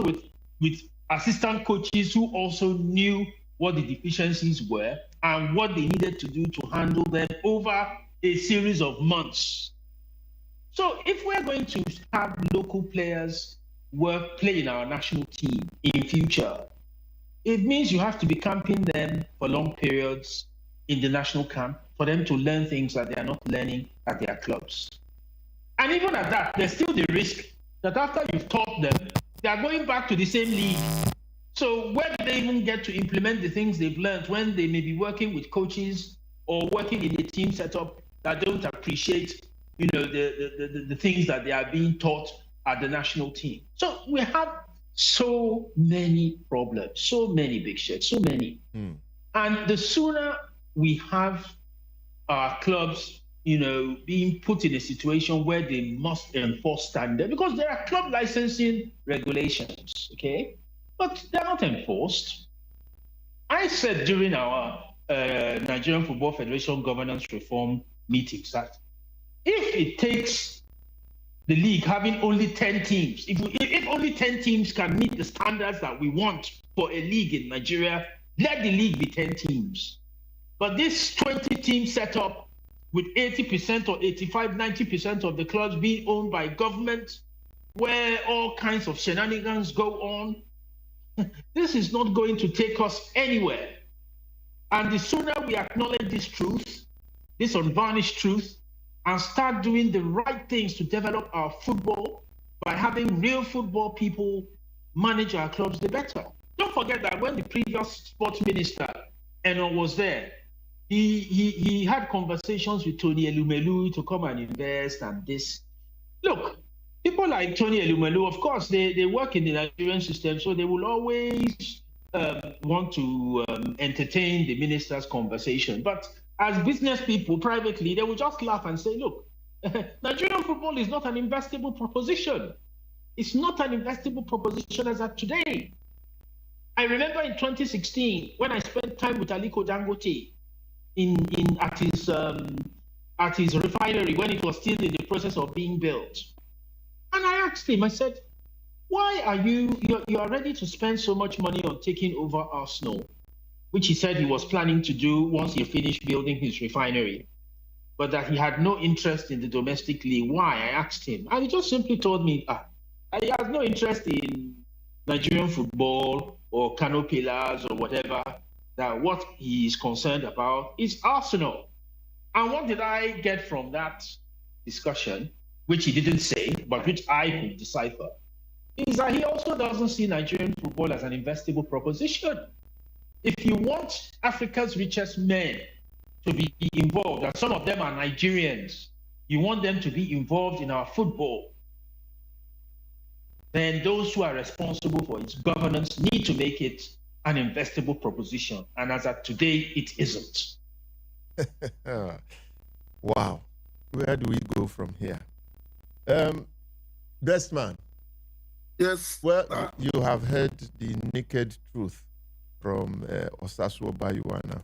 with assistant coaches who also knew what the deficiencies were and what they needed to do to handle them over a series of months. So if we're going to have local players play in our national team in future, it means you have to be camping them for long periods in the national camp for them to learn things that they are not learning at their clubs. And even at that, there's still the risk that after you've taught them, they are going back to the same league. So where do they even get to implement the things they've learned when they may be working with coaches or working in a team setup that don't appreciate, the things that they are being taught at the national team? So we have so many problems, so many big sheds, so many. And the sooner we have our clubs, being put in a situation where they must enforce standard, because there are club licensing regulations, okay? But they're not enforced. I said during our Nigerian Football Federation governance reform meetings that if it takes the league having only 10 teams, if only 10 teams can meet the standards that we want for a league in Nigeria, let the league be 10 teams. But this 20-team setup with 80% or 85, 90% of the clubs being owned by government, where all kinds of shenanigans go on, this is not going to take us anywhere. And the sooner we acknowledge this truth, this unvarnished truth, and start doing the right things to develop our football by having real football people manage our clubs, the better. Don't forget that when the previous sports minister, Eno, was there, he had conversations with Tony Elumelu to come and invest and this. Look, people like Tony Elumelu, of course, they work in the Nigerian system, so they will always want to entertain the minister's conversation. But as business people privately, they will just laugh and say, look, Nigerian football is not an investable proposition. It's not an investable proposition as of today. I remember in 2016, when I spent time with Aliko Dangote at his refinery when it was still in the process of being built. And I asked him, I said, why are you are ready to spend so much money on taking over Arsenal, which he said he was planning to do once he finished building his refinery, but that he had no interest in the domestic league? Why? I asked him. And he just simply told me, he has no interest in Nigerian football or Kano Pillars or whatever, that what he is concerned about is Arsenal. And what did I get from that discussion, which he didn't say, but which I could decipher, is that he also doesn't see Nigerian football as an investable proposition. If you want Africa's richest men to be involved, and some of them are Nigerians, you want them to be involved in our football, then those who are responsible for its governance need to make it an investable proposition. And as of today, it isn't. Wow. Where do we go from here? Best man. Yes. Well, you have heard the naked truth from Osasu Obayuwana.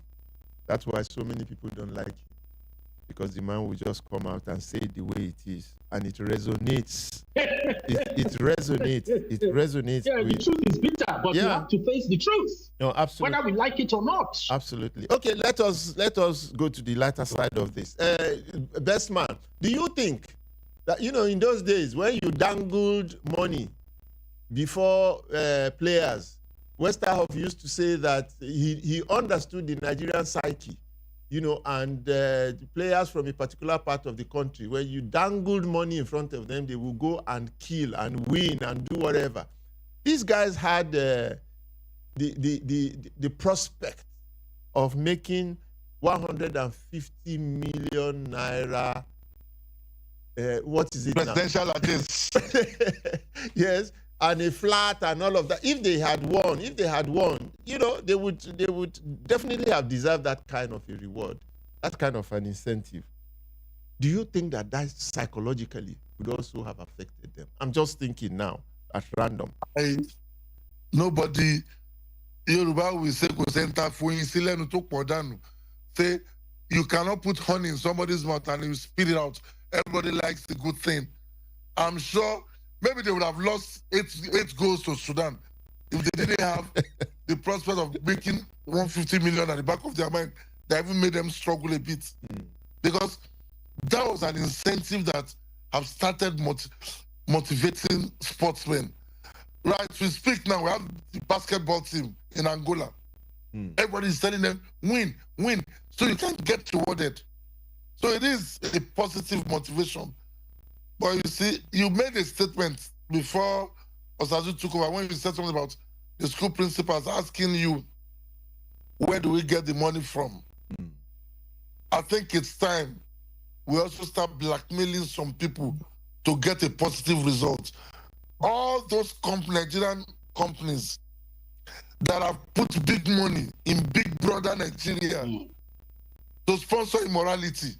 That's why so many people don't like you. because the man will just come out and say it the way it is, and it resonates. it resonates. It resonates. Yeah, the truth is bitter, but you have to face the truth. No, absolutely. Whether we like it or not. Absolutely. Okay, let us go to the lighter side of this. Best man, do you think that, in those days when you dangled money before players, Westerhoff used to say that he understood the Nigerian psyche, and the players from a particular part of the country, when you dangled money in front of them, they will go and kill and win and do whatever. These guys had the prospect of making 150 million naira. What is it presidential now? address. Yes, and a flat and all of that. If they had won, they would definitely have deserved that kind of a reward, that kind of an incentive. Do you think that psychologically would also have affected them? I'm just thinking now at random. Nobody, Yoruba will say, say, you cannot put honey in somebody's mouth and you spit it out. Everybody likes the good thing. I'm sure maybe they would have lost eight goals to Sudan if they didn't have the prospect of making 150 million at the back of their mind. That even made them struggle a bit. Because that was an incentive that have started motivating sportsmen. Right, we speak now, we have the basketball team in Angola. Everybody is telling them, win, so you can't get rewarded. So it is a positive motivation. But you see, you made a statement before Osazu took over, when you said something about the school principals asking you, where do we get the money from? I think it's time we also start blackmailing some people to get a positive result. All those Nigerian companies that have put big money in Big Brother Nigeria to sponsor immorality,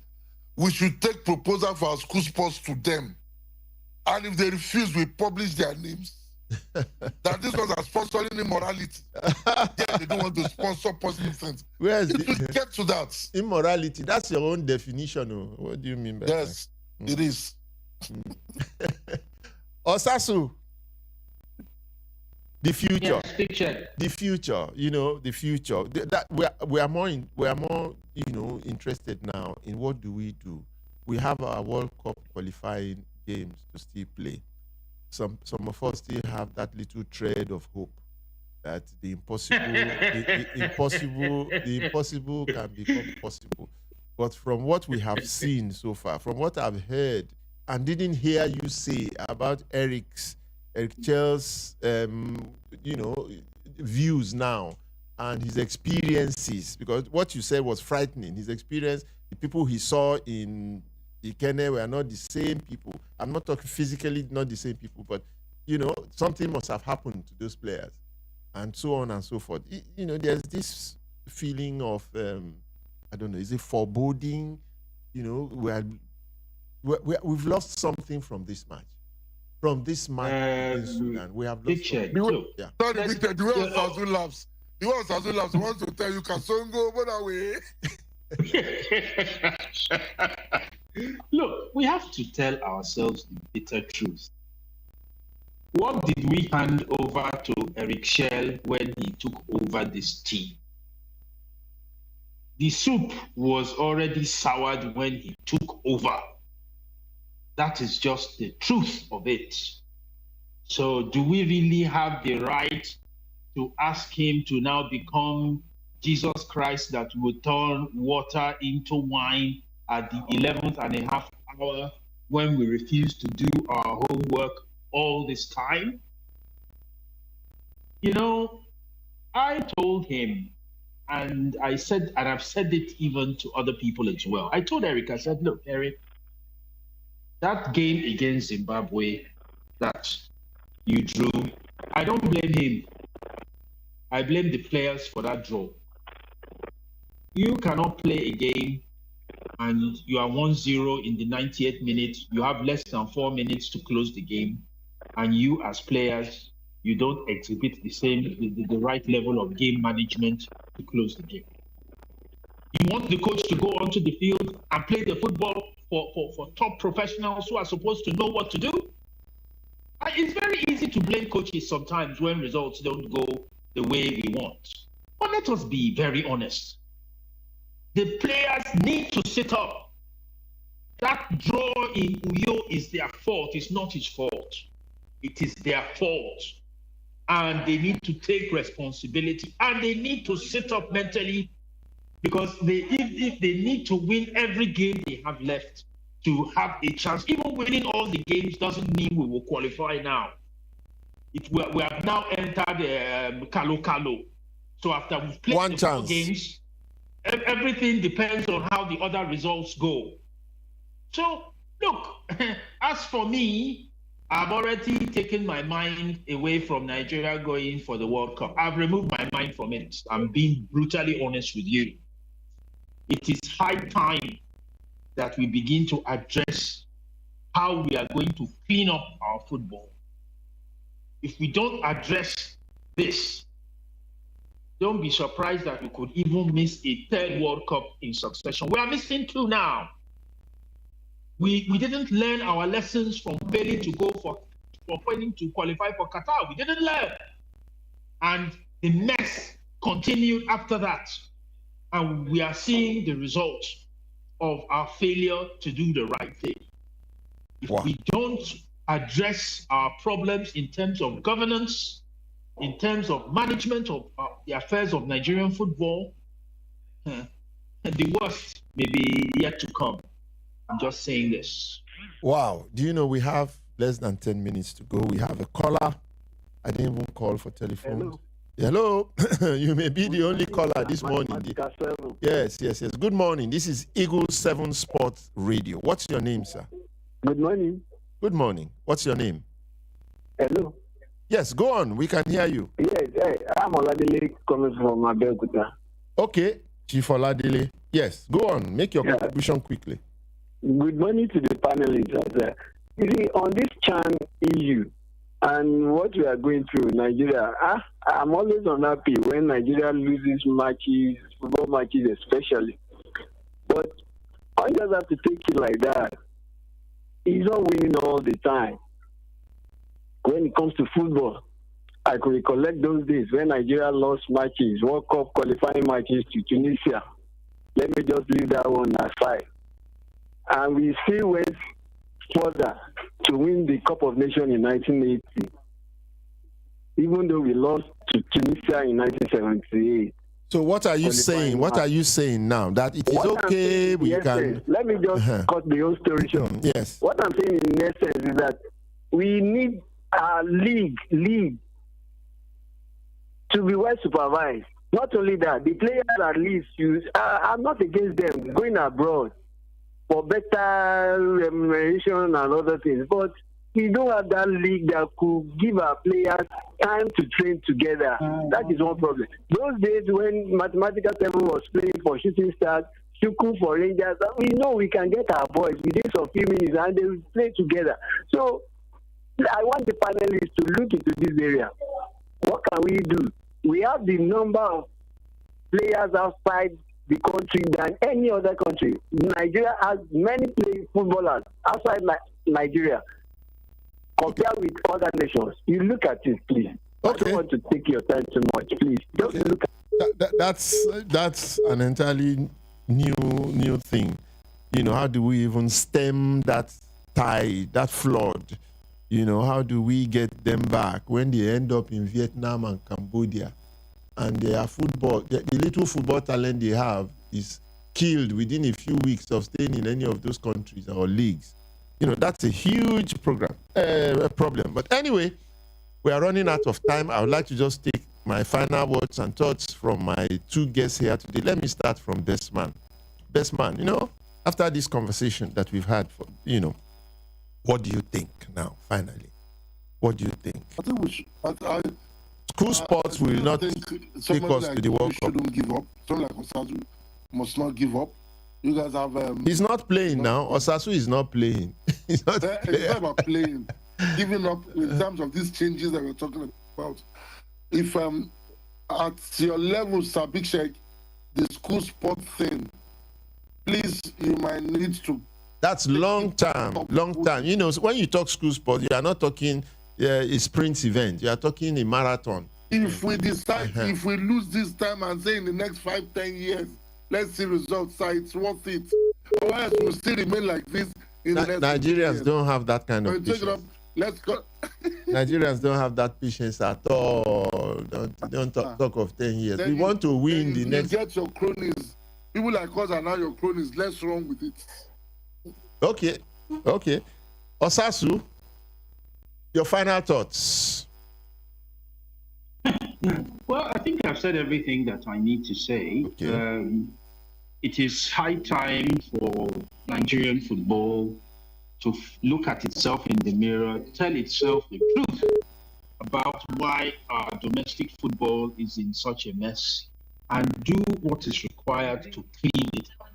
we should take proposal for our school sports to them. And if they refuse, we publish their names. That these ones are sponsoring immorality. Yeah, they don't want to sponsor positive things. Get to that. Immorality, that's your own definition. What do you mean by that? Yes, it is. Osasu, the future. Yes, the future. The future. That we are more interested now in what do we do. We have our World Cup qualifying games to still play. Some of us still have that little thread of hope that the impossible the impossible can become possible. But from what we have seen so far, from what I've heard and didn't hear you say about Eric Chelle's views now and his experiences, because what you said was frightening. His experience, the people he saw in Ikene were not the same people. I'm not talking physically, not the same people, but something must have happened to those players, and so on and so forth. There's this feeling of I don't know, is it foreboding? We've lost something from this match. From this match in Sudan, we have lost something. The way Osazu laughs. The way Osazu laughs, he wants to tell you, Kasongo, go that way. Look, we have to tell ourselves the bitter truth. What did we hand over to Eric Chelle when he took over this team? The soup was already soured when he took over. That is just the truth of it. So do we really have the right to ask him to now become Jesus Christ that will turn water into wine at the 11th and a half hour when we refuse to do our homework all this time? I told him, and I said, and I've said it even to other people as well. I told Eric, I said, look, Eric, that game against Zimbabwe that you drew, I don't blame him. I blame the players for that draw. You cannot play a game and you are 1-0 in the 98th minute. You have less than 4 minutes to close the game. And you as players, you don't exhibit the right level of game management to close the game. You want the coach to go onto the field and play the football for top professionals who are supposed to know what to do? It's very easy to blame coaches sometimes when results don't go the way we want. But let us be very honest. The players need to sit up. That draw in Uyo is their fault. It's not his fault. It is their fault. And they need to take responsibility. And they need to sit up mentally, because if they need to win every game they have left to have a chance. Even winning all the games doesn't mean we will qualify now. We have now entered Kalo. So after we've played the 4 games, everything depends on how the other results go. So, look, as for me, I've already taken my mind away from Nigeria going for the World Cup. I've removed my mind from it. I'm being brutally honest with you. It is high time that we begin to address how we are going to clean up our football. If we don't address this, don't be surprised that we could even miss a 3rd World Cup in succession. We are missing 2 now. We didn't learn our lessons from failing to go for failing to qualify for Qatar. We didn't learn. And the mess continued after that. And we are seeing the results of our failure to do the right thing. If we don't address our problems in terms of governance, in terms of management of the affairs of Nigerian football, the worst may be yet to come. I'm just saying this. Wow. Do you know we have less than 10 minutes to go? We have a caller. I didn't even call for telephone. Hello. You may be the only caller this morning. Yes. Good morning. This is Eagle 7 Sports Radio. What's your name, sir? Good morning. Good morning. What's your name? Hello. Yes, go on. We can hear you. Yes, I'm Oladile coming from Abeokuta. Okay, Chief Oladile. Yes, go on. Make your contribution quickly. Good morning to the panelists. You see, on this CHAN issue and what we are going through, Nigeria, I'm always unhappy when Nigeria loses matches, football matches especially. But I just have to take it like that. He's not winning all the time. When it comes to football, I could recollect those days when Nigeria lost matches, World Cup qualifying matches to Tunisia. Let me just leave that one aside. And we still went further to win the Cup of Nations in 1980, even though we lost to Tunisia in 1978. So what are you saying? What are you saying now? That it is okay, we can... Let me just cut the whole story short. Yes. What I'm saying in essence is that we need our league to be well supervised. Not only that, the players at least I'm not against them going abroad for better remuneration and other things, but we don't have that league that could give our players time to train together. That is one problem. Those days when Mathematical 7 was playing for Shooting Stars, Shuku for Rangers, we know we can get our boys within some few minutes and they will play together. So I want the panelists to look into this area. What can we do? We have the number of players outside the country than any other country. Nigeria has many footballers outside Nigeria compared with other nations. You look at it, please. Okay. I don't want to take your time too much, please. Just look at That's an entirely new thing. You know, how do we even stem that tide, that flood? You know, how do we get them back when they end up in Vietnam and Cambodia and their football, the little football talent they have is killed within a few weeks of staying in any of those countries or leagues? You know, that's a huge problem. But anyway, we are running out of time. I would like to just take my final words and thoughts from my 2 guests here today. Let me start from Best Man. Best Man, you know, after this conversation that we've had, what do you think now, finally? What do you think? I think we should. School sports will not take us to the World Cup. Shouldn't give up. Someone like Osasu must not give up. You guys have... he's not playing now. Osasu is not playing. He's not It's not about playing. Giving up in terms of these changes that we're talking about. If at your level, Sir Big Sheikh, the school sport thing, please, you might need to. That's long term. You know, when you talk school sport, you are not talking a sprint event. You are talking a marathon. If we decide, if we lose this time and say in the next 5-10 years, let's see results, so it's worth it. Or else we'll still remain like this in the next Nigerians don't have that kind of patience. Let's go. Nigerians don't have that patience at all. Don't talk of 10 years. Then we want to win the next. You get your cronies. People like us are now your cronies. Let's run with it. Okay. Osasu, your final thoughts. Well, I think I've said everything that I need to say. Okay. It is high time for Nigerian football to look at itself in the mirror, tell itself the truth about why our domestic football is in such a mess, and do what is required to clean it up.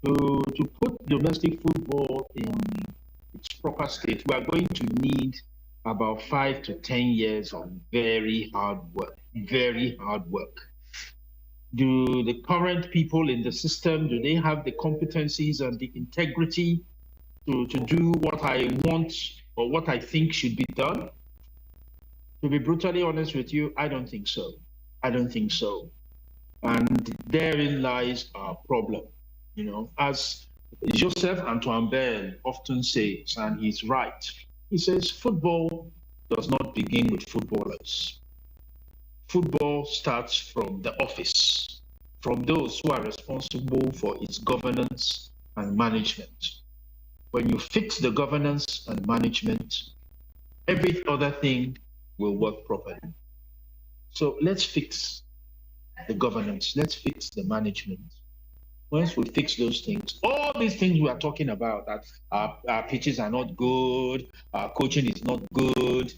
To put domestic football in its proper state, we are going to need about 5 to 10 years of very hard work. Do the current people in the system, do they have the competencies and the integrity to do what I want or what I think should be done? To be brutally honest with you, I don't think so. And therein lies our problem. You know, as Joseph Antoine Bell often says, and he's right, he says, football does not begin with footballers. Football starts from the office, from those who are responsible for its governance and management. When you fix the governance and management, every other thing will work properly. So let's fix the governance, let's fix the management. Once we fix those things, all these things we are talking about, that our pitches are not good, our coaching is not good,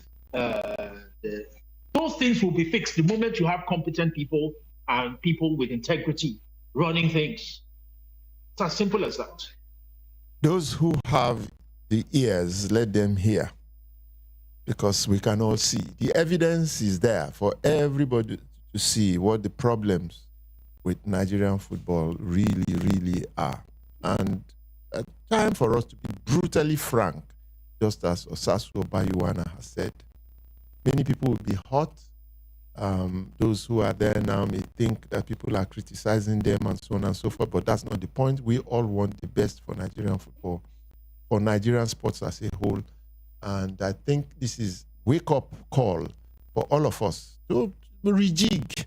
those things will be fixed the moment you have competent people and people with integrity running things. It's as simple as that. Those who have the ears, let them hear, because we can all see. The evidence is there for everybody to see what the problems with Nigerian football really are. And a time for us to be brutally frank, just as Osasu Obayuwana has said. Many people will be hurt. Those who are there now may think that people are criticizing them and so on and so forth, but that's not the point. We all want the best for Nigerian football, for Nigerian sports as a whole. And I think this is wake-up call for all of us to rejig,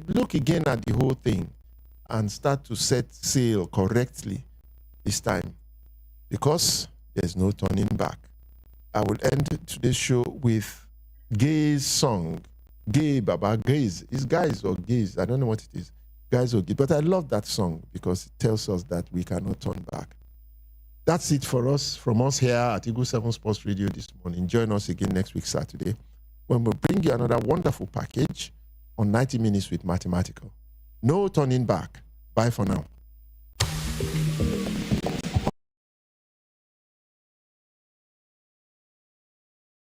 look again at the whole thing and start to set sail correctly this time, because there's no turning back. I will end today's show with Gay's song. Gay Baba, Gays. Is guys or gays? I don't know what it is. Guys or gays. But I love that song because it tells us that we cannot turn back. That's it for us, from us here at Eagle 7 Sports Radio this morning. Join us again next week, Saturday, when we'll bring you another wonderful package on 90 Minutes with Mathematical. No turning back. Bye for now.